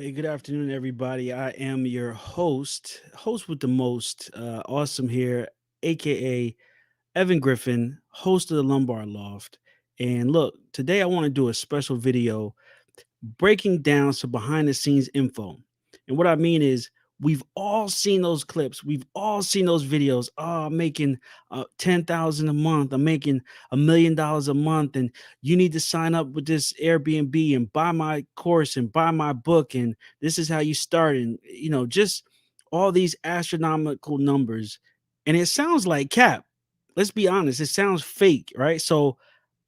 Hey, good afternoon, everybody. I am your host with the most, awesome here, aka Evan Griffin, host of the Lombard Loft. And look, today I want to do a special video breaking down some behind the scenes info. And what I mean is, we've all seen those clips, we've all seen those videos. Oh, I'm making 10,000 a month, I'm making $1 million a month, and you need to sign up with this Airbnb and buy my course and buy my book, and this is how you start, and just all these astronomical numbers. And it sounds like cap. Let's be honest, it sounds fake, right? So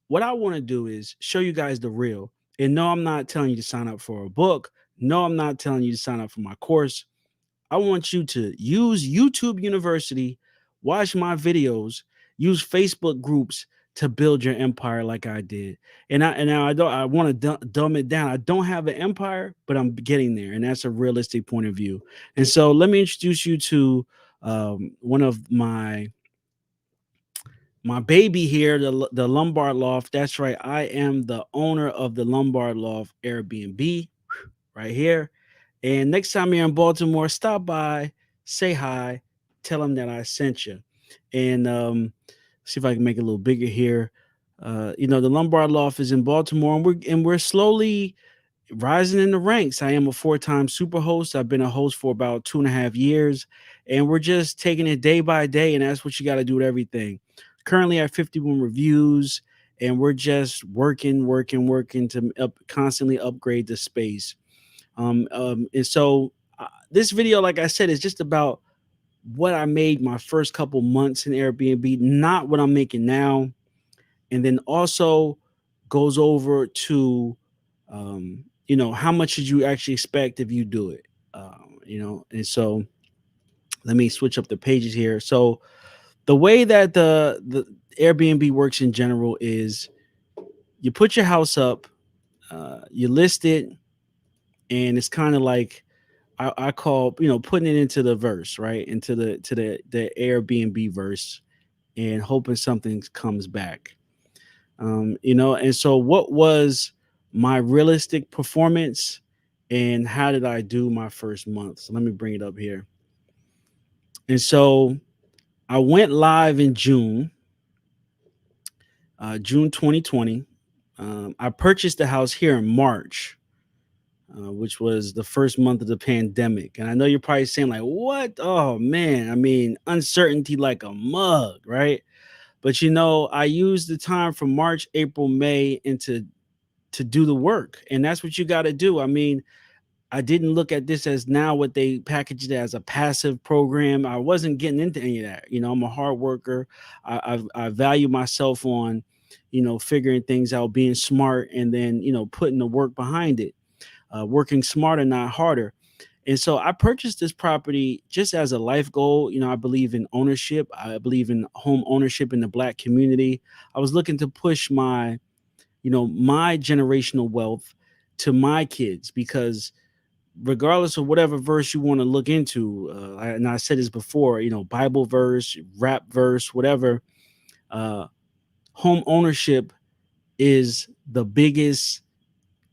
what I want to do is show you guys the real. And no, I'm not telling you to sign up for a book. No, I'm not telling you to sign up for my course. I want you to use YouTube University, watch my videos, use Facebook groups to build your empire like I did. And I want to dumb it down. I don't have an empire, but I'm getting there, and that's a realistic point of view. And so let me introduce you to one of my baby here, the Lombard Loft. That's right. I am the owner of the Lombard Loft Airbnb right here. And next time you're in Baltimore, stop by, say hi, tell them that I sent you. And see if I can make it a little bigger here. The Lombard Loft is in Baltimore, and we're slowly rising in the ranks. I am a four-time super host. I've been a host for about 2.5 years, and we're just taking it day by day. And that's what you got to do with everything. Currently at 51 reviews, and we're just working to constantly upgrade the space. And so this video, like I said, is just about what I made my first couple months in Airbnb, not what I'm making now, and then also goes over to how much should you actually expect if you do it. And so let me switch up the pages here. So the way that the Airbnb works in general is you put your house up, you list it, and it's kind of like I call putting it into the verse, right, into the Airbnb verse, and hoping something comes back. And so what was my realistic performance, and how did I do my first month? So let me bring it up here. And so I went live in June 2020. I purchased the house here in March, which was the first month of the pandemic. And I know you're probably saying, like, what? Oh, man. I mean, uncertainty like a mug, right? But I used the time from March, April, May into to do the work. And that's what you got to do. I mean, I didn't look at this as now what they packaged it as a passive program. I wasn't getting into any of that. I'm a hard worker. I value myself on, figuring things out, being smart, and then, putting the work behind it, working smarter, not harder. And so I purchased this property just as a life goal. I believe in ownership. I believe in home ownership in the Black community. I was looking to push my generational wealth to my kids, because regardless of whatever verse you want to look into, and I said this before, Bible verse, rap verse, whatever, uh, home ownership is the biggest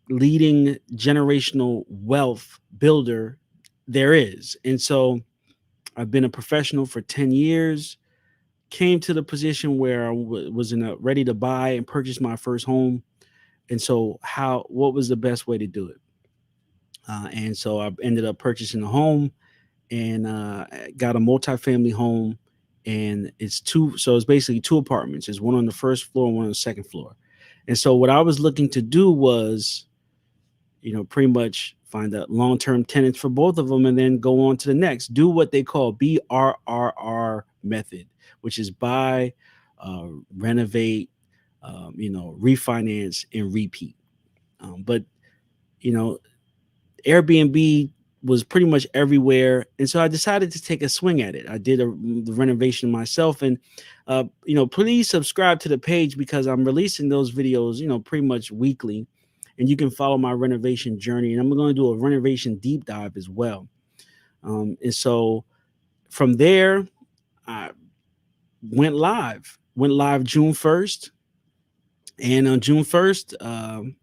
leading generational wealth builder there is. And so I've been a professional for 10 years, came to the position where I was ready to buy and purchase my first home. And so what was the best way to do it? And so I ended up purchasing a home, and got a multifamily home. And it's basically two apartments. There's one on the first floor and one on the second floor. And so what I was looking to do was, pretty much find a long-term tenants for both of them, and then go on to the next. Do what they call BRRR method, which is buy, renovate, refinance, and repeat. But you know, Airbnb was pretty much everywhere, and so I decided to take a swing at it. I did the renovation myself, and please subscribe to the page, because I'm releasing those videos, pretty much weekly, and you can follow my renovation journey. And I'm going to do a renovation deep dive as well. And so from there, I went live June 1st, and on June 1st,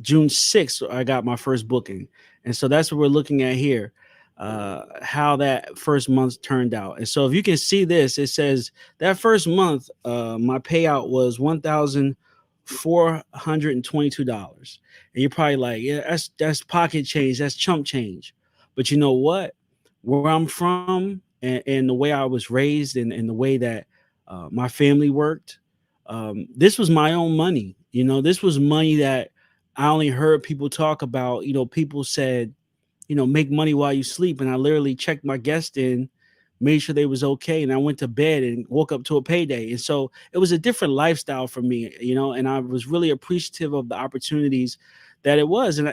June 6th, I got my first booking. And so that's what we're looking at here, how that first month turned out. And so if you can see this, it says that first month, my payout was $1,422. And you're probably like, yeah, that's pocket change, that's chump change. But you know what? Where I'm from and the way I was raised and the way that my family worked, this was my own money. This was money that I only heard people talk about. People said, make money while you sleep. And I literally checked my guest in, made sure they was okay. And I went to bed and woke up to a payday. And so it was a different lifestyle for me, and I was really appreciative of the opportunities that it was. And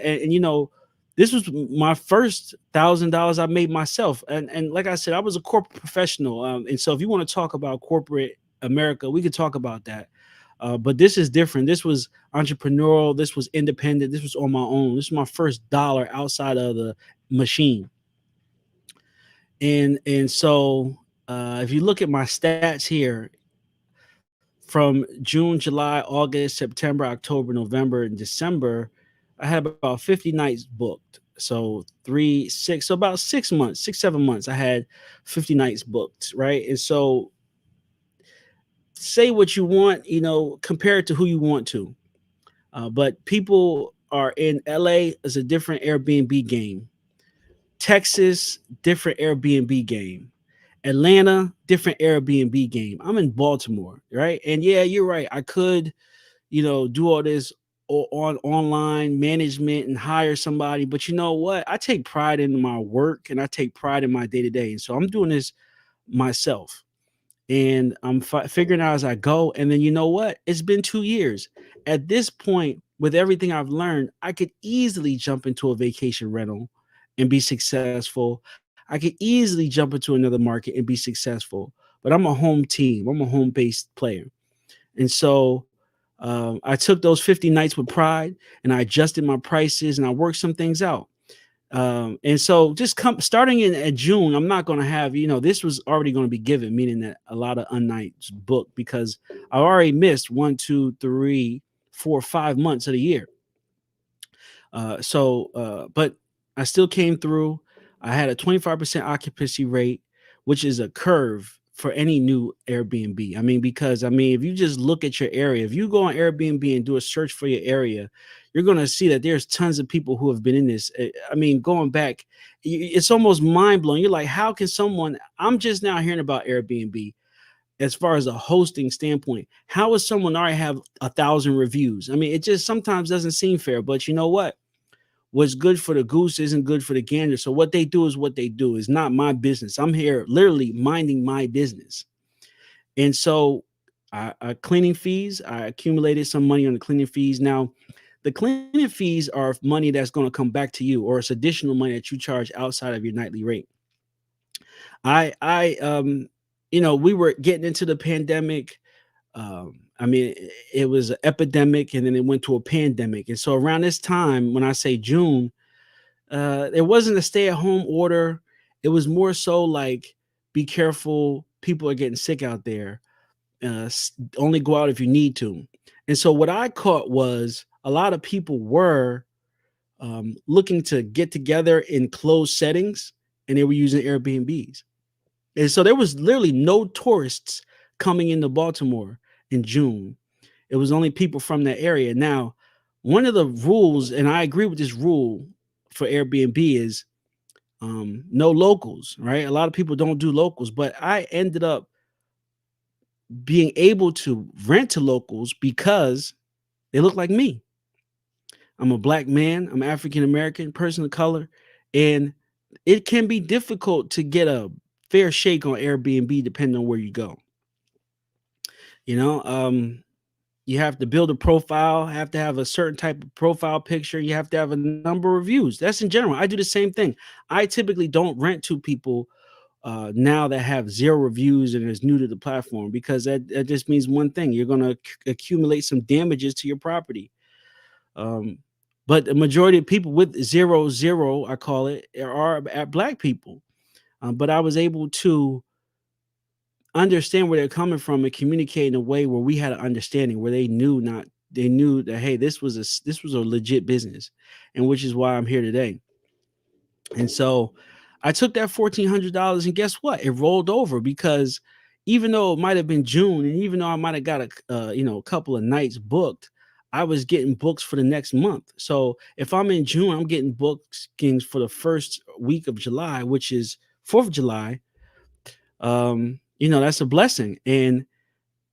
this was my first $1,000 I made myself. And like I said, I was a corporate professional. And so if you want to talk about corporate America, we could talk about that. But this is different. This was entrepreneurial. This was independent. This was on my own. This is my first dollar outside of the machine. And so if you look at my stats here from June, July, August, September, October, November, and December, I had about 50 nights booked. So three, six, so about 6 months, 6, 7 months, I had 50 nights booked, right? And so say what you want, compare it to who you want to. But people are in LA is a different Airbnb game. Texas, different Airbnb game. Atlanta, different Airbnb game. I'm in Baltimore, right? And yeah, you're right. I could, do all this on online management and hire somebody, but you know what? I take pride in my work and I take pride in my day to day. And so I'm doing this myself and I'm figuring out as I go. And then you know what? It's been 2 years. At this point, with everything I've learned, I could easily jump into a vacation rental and be successful. I could easily jump into another market and be successful. But I'm a home team. I'm a home based player. And so I took those 50 nights with pride and I adjusted my prices and I worked some things out. And so just starting in at June, I'm not going to have, this was already going to be given, meaning that a lot of unnights booked because I already missed 1, 2, 3, 4, 5 months of the year. But I still came through. I had a 25% occupancy rate, which is a curve for any new Airbnb. I mean, because if you just look at your area, if you go on Airbnb and do a search for your area, you're going to see that there's tons of people who have been in this. Going back, it's almost mind blowing. You're like, how can someone, I'm just now hearing about Airbnb as far as a hosting standpoint. How is someone already have 1,000 reviews? It just sometimes doesn't seem fair, but you know what? What's good for the goose isn't good for the gander. So what they do is what they do. It's not my business. I'm here literally minding my business. And so cleaning fees, I accumulated some money on the cleaning fees. Now, the cleaning fees are money that's going to come back to you, or it's additional money that you charge outside of your nightly rate. We were getting into the pandemic. It was an epidemic and then it went to a pandemic. And so around this time, when I say June, it wasn't a stay-at-home order. It was more so like, be careful. People are getting sick out there. Only go out if you need to. And so what I caught was a lot of people were looking to get together in closed settings, and they were using Airbnbs. And so there was literally no tourists coming into Baltimore in June. It was only people from that area. Now, one of the rules, and I agree with this rule for Airbnb, is no locals, right? A lot of people don't do locals, but I ended up being able to rent to locals because they look like me. I'm a black man, I'm African American, person of color, and it can be difficult to get a fair shake on Airbnb depending on where you go. You know, you have to build a profile, have to have a certain type of profile picture, you have to have a number of views. That's in general. I do the same thing. I typically don't rent to people now that have zero reviews and is new to the platform because that just means one thing: you're going to accumulate some damages to your property. Um, but the majority of people with zero zero, I call it, are at black people. But I was able to understand where they're coming from and communicate in a way where we had an understanding where they knew not they knew that, hey, this was a legit business, and which is why I'm here today. And so I took that $1,400, and guess what? It rolled over because even though it might have been June, and even though I might have got a couple of nights booked, I was getting books for the next month. So if I'm in June, I'm getting bookings for the first week of July, which is 4th of July. That's a blessing. And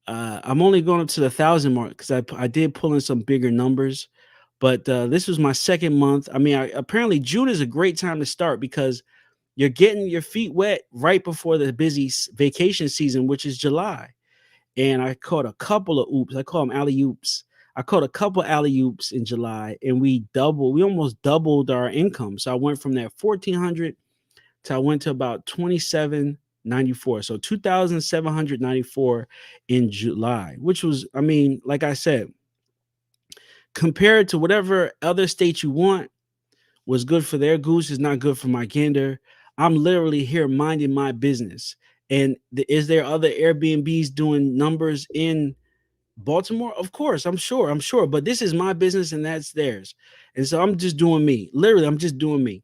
I'm only going up to the thousand mark because I did pull in some bigger numbers, but this was my second month. I mean, apparently June is a great time to start because you're getting your feet wet right before the busy vacation season, which is July. And I caught a couple of oops. I call them alley oops. I caught a couple alley oops in July, and we almost doubled our income. So I went from that 1,400 to I went to about 2794. So 2,794 in July, which was, I mean, like I said, compared to whatever other state you want, was good for their goose is not good for my gander. I'm literally here minding my business. And is there other Airbnbs doing numbers in Baltimore? Of course, I'm sure. But this is my business and that's theirs. And so I'm just doing me. Literally, I'm just doing me.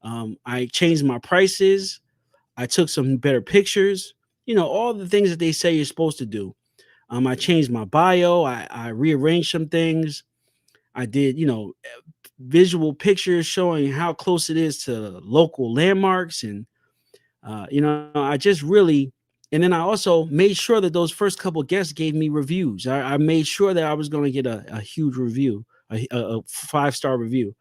I changed my prices. I took some better pictures. All the things that they say you're supposed to do. I changed my bio. I rearranged some things. I did, visual pictures showing how close it is to local landmarks. And, I just really, and then I also made sure that those first couple guests gave me reviews. I made sure that I was going to get a huge review, a 5-star review.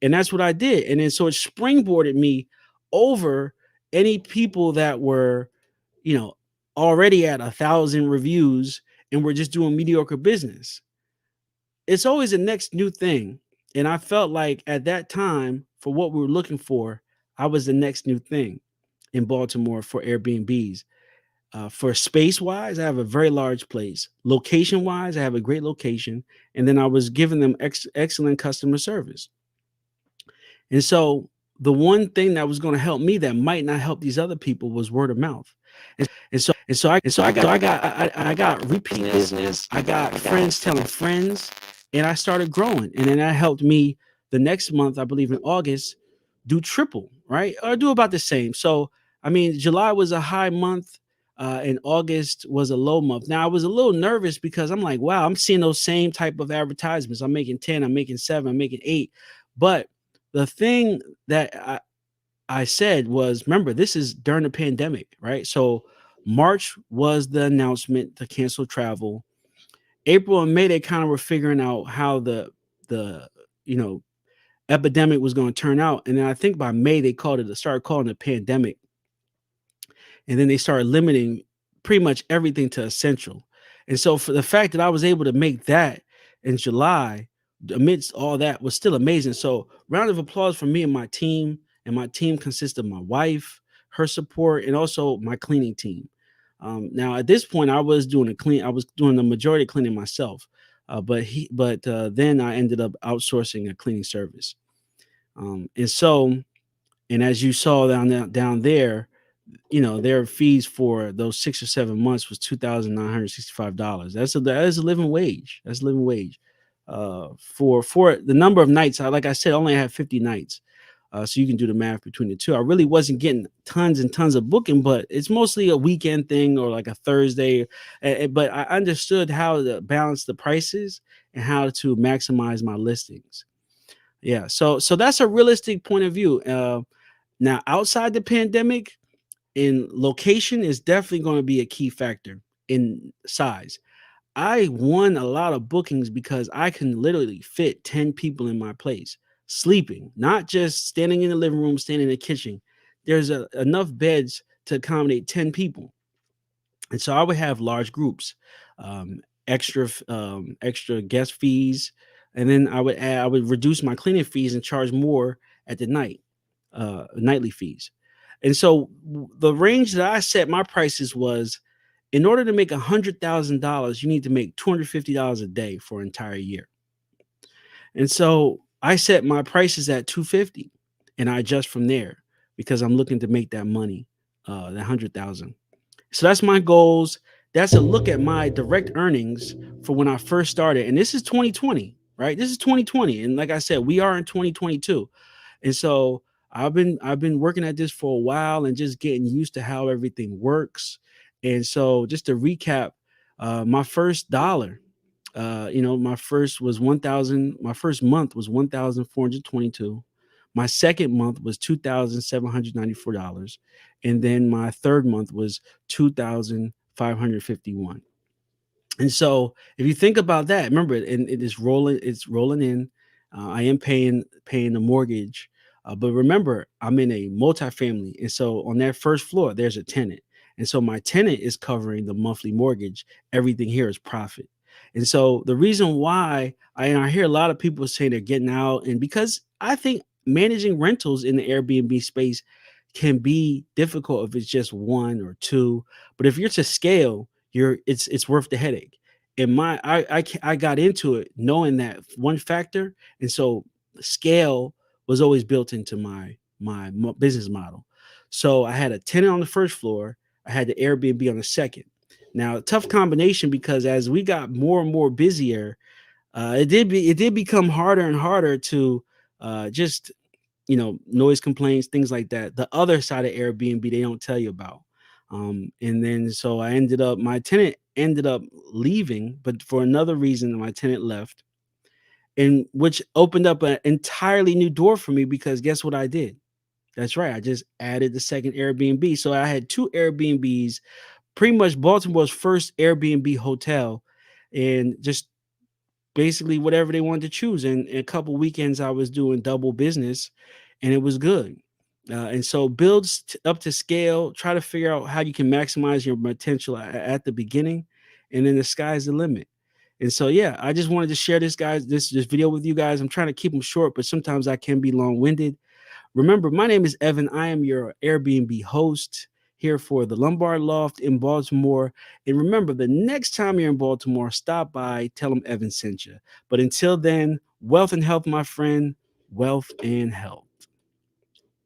And that's what I did. And then so it springboarded me over any people that were, you know, already at 1,000 reviews and were just doing mediocre business. It's always the next new thing. And I felt like at that time, for what we were looking for, I was the next new thing in Baltimore for Airbnbs. For space wise, I have a very large place. Location wise, I have a great location. And then I was giving them excellent customer service. And so the one thing that was going to help me that might not help these other people was word of mouth. I got repeat business. I got friends telling friends, and I started growing. And then that helped me the next month, I believe in August, do triple, right? Or do about the same. So I mean, July was a high month. And August was a low month. Now I was a little nervous because I'm like, wow, I'm seeing those same type of advertisements. I'm making 10, I'm making 7, I'm making 8. But the thing that I said was, remember, this is during the pandemic, right? So March was the announcement to cancel travel. April and May, they kind of were figuring out how the you know epidemic was going to turn out. And then I think by May they started calling it a pandemic. And then they started limiting pretty much everything to essential. And so for the fact that I was able to make that in July amidst all that was still amazing. So round of applause for me and my team. And my team consists of my wife, her support, and also my cleaning team. Now at this point, I was doing the majority of cleaning myself. But then I ended up outsourcing a cleaning service. And so, and as you saw down there, their fees for those 6 or 7 months was $2,965. That is a living wage. That's a living wage. For the number of nights, like I said, I only had 50 nights. So you can do the math between the two. I really wasn't getting tons and tons of booking, but it's mostly a weekend thing or like a Thursday. But I understood how to balance the prices and how to maximize my listings. Yeah. So that's a realistic point of view. Now outside the pandemic, in location is definitely going to be a key factor in size. I won a lot of bookings because I can literally fit 10 people in my place sleeping, not just standing in the living room, standing in the kitchen. There's enough beds to accommodate 10 people. And so I would have large groups, extra guest fees, and then I would reduce my cleaning fees and charge more at the nightly fees. And so the range that I set my prices was, in order to make $100,000, you need to make $250 a day for an entire year. And so I set my prices at 250, and I adjust from there because I'm looking to make that money, that 100,000. So that's my goals. That's a look at my direct earnings for when I first started. And this is 2020, right? This is 2020. And like I said, we are in 2022. And so I've been working at this for a while and just getting used to how everything works. And so just to recap, my first dollar, my first month was 1,422. My second month was $2,794. And then my third month was 2,551. And so if you think about that, remember, and it's rolling in. I am paying the mortgage, but remember, I'm in a multifamily, and so on that first floor, there's a tenant, and so my tenant is covering the monthly mortgage. Everything here is profit, and so the reason why I hear a lot of people saying they're getting out, and because I think managing rentals in the Airbnb space can be difficult if it's just one or two, but if you're to scale, it's worth the headache. And I got into it knowing that one factor, and so scale was always built into my business model. So I had a tenant on the first floor, I had the Airbnb on the second. Now, tough combination because as we got more and more busier, it did become harder and harder to just noise complaints, things like that. The other side of Airbnb they don't tell you about. And then so my tenant ended up leaving, but for another reason, my tenant left, and which opened up an entirely new door for me because guess what I did? That's right, I just added the second Airbnb. So I had two Airbnbs, pretty much Baltimore's first Airbnb hotel, and just basically whatever they wanted to choose. And a couple weekends I was doing double business, and it was good. And so up to scale. Try to figure out how you can maximize your potential at the beginning, and then the sky's the limit. And so yeah, I just wanted to share this video with you guys. I'm trying to keep them short, but sometimes I can be long winded. Remember, my name is Evan. I am your Airbnb host here for the Lombard Loft in Baltimore. And remember, the next time you're in Baltimore, stop by, tell them Evan sent you. But until then, wealth and health, my friend, wealth and health.